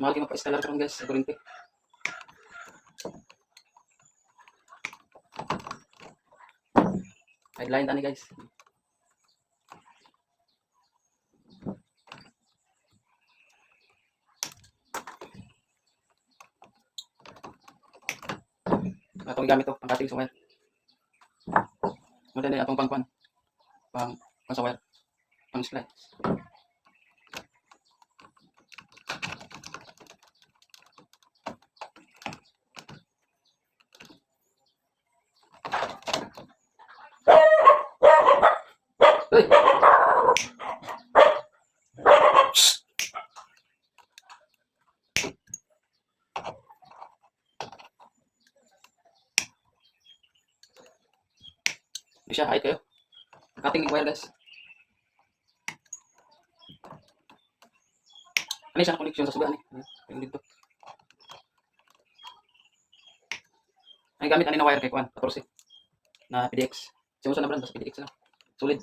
mahal kayo magpa-installer karon guys sa kuryente. Guideline tani guys. Atong gamit to pang cutting sa wire. Madali atong pang sa wire. Pang splice. Uy! Di siya kahit kayo. Cutting wire guys. Ano siya connection sa suga ni? Yung dito. Ay gamit ani na wire kay kuan 14 na PDX. Simusa na brand sa PDX lang. Solid.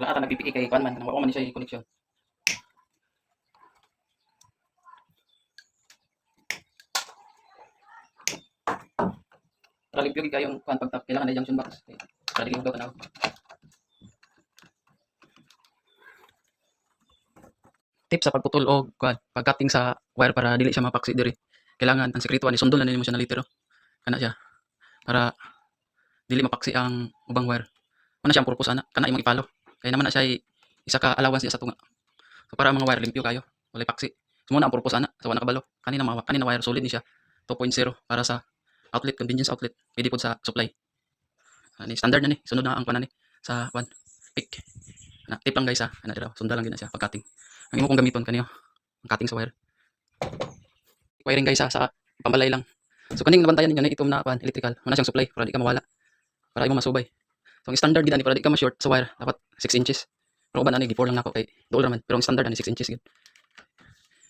Wala ata nagpipiki kay kuan man, nang man siya i-connection. Para limpyo kayo ang kuan pagtap kailangan na junction box. Para di hugaw tanaw. Tip sa pagputol o kuan, pag-cutting sa wire para dili siya mapaksi diri. Kailangan ang sekreto ani sundol na nimo siya na litero. Kana siya. Para dili mapaksi ang ubang wire. Ano siya ang purpose ana? Kana imong ipalo. Kaya naman na siya isa ka allowance niya sa tunga. So para mga wire limpyo kayo, walay paksi. So muna ang purpose ana, sa wana kabalo. Kanina wire solid ni siya. 2.0 para sa outlet, convenience outlet. Pwede po sa supply. Ani standard na ni, sunod na ang kuan ni sa one pick. Na tip lang guys ha. Ana dira, sunda lang gina siya pag cutting. Ang imo kong gamiton kaniyo, ang cutting sa wire. Wiring guys ha, sa pambalay lang. So kaning nabantayan ninyo na itom na kuan electrical. Wala siyang supply para di ka mawala. Para imo masubay. So ang standard gid ani para di ka ma-short sa wire, dapat 6 inches. Pero uban ani gi 4 lang nako kay dool raman, pero ang standard ani 6 inches gid.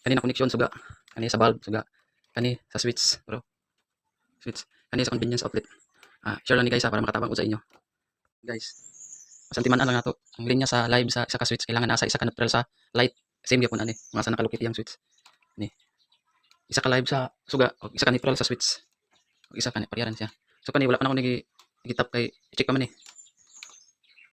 Kani na connection suga, kani sa bulb suga, kani sa switch, bro. Switch, kani sa convenience outlet. Share lang ni guys ha, para makatabang ko sa inyo. Guys, masantiman lang nato. Ang linya sa live sa isa ka switch kailangan nasa isa ka neutral sa light. Same gyapon ani, mga sa nakalukit yang switch. Ni. Isa ka live sa suga, o isa ka neutral sa switch. O isa ka ni pariyaran siya. So kani wala pa na ako nagitap kay check pa man ni.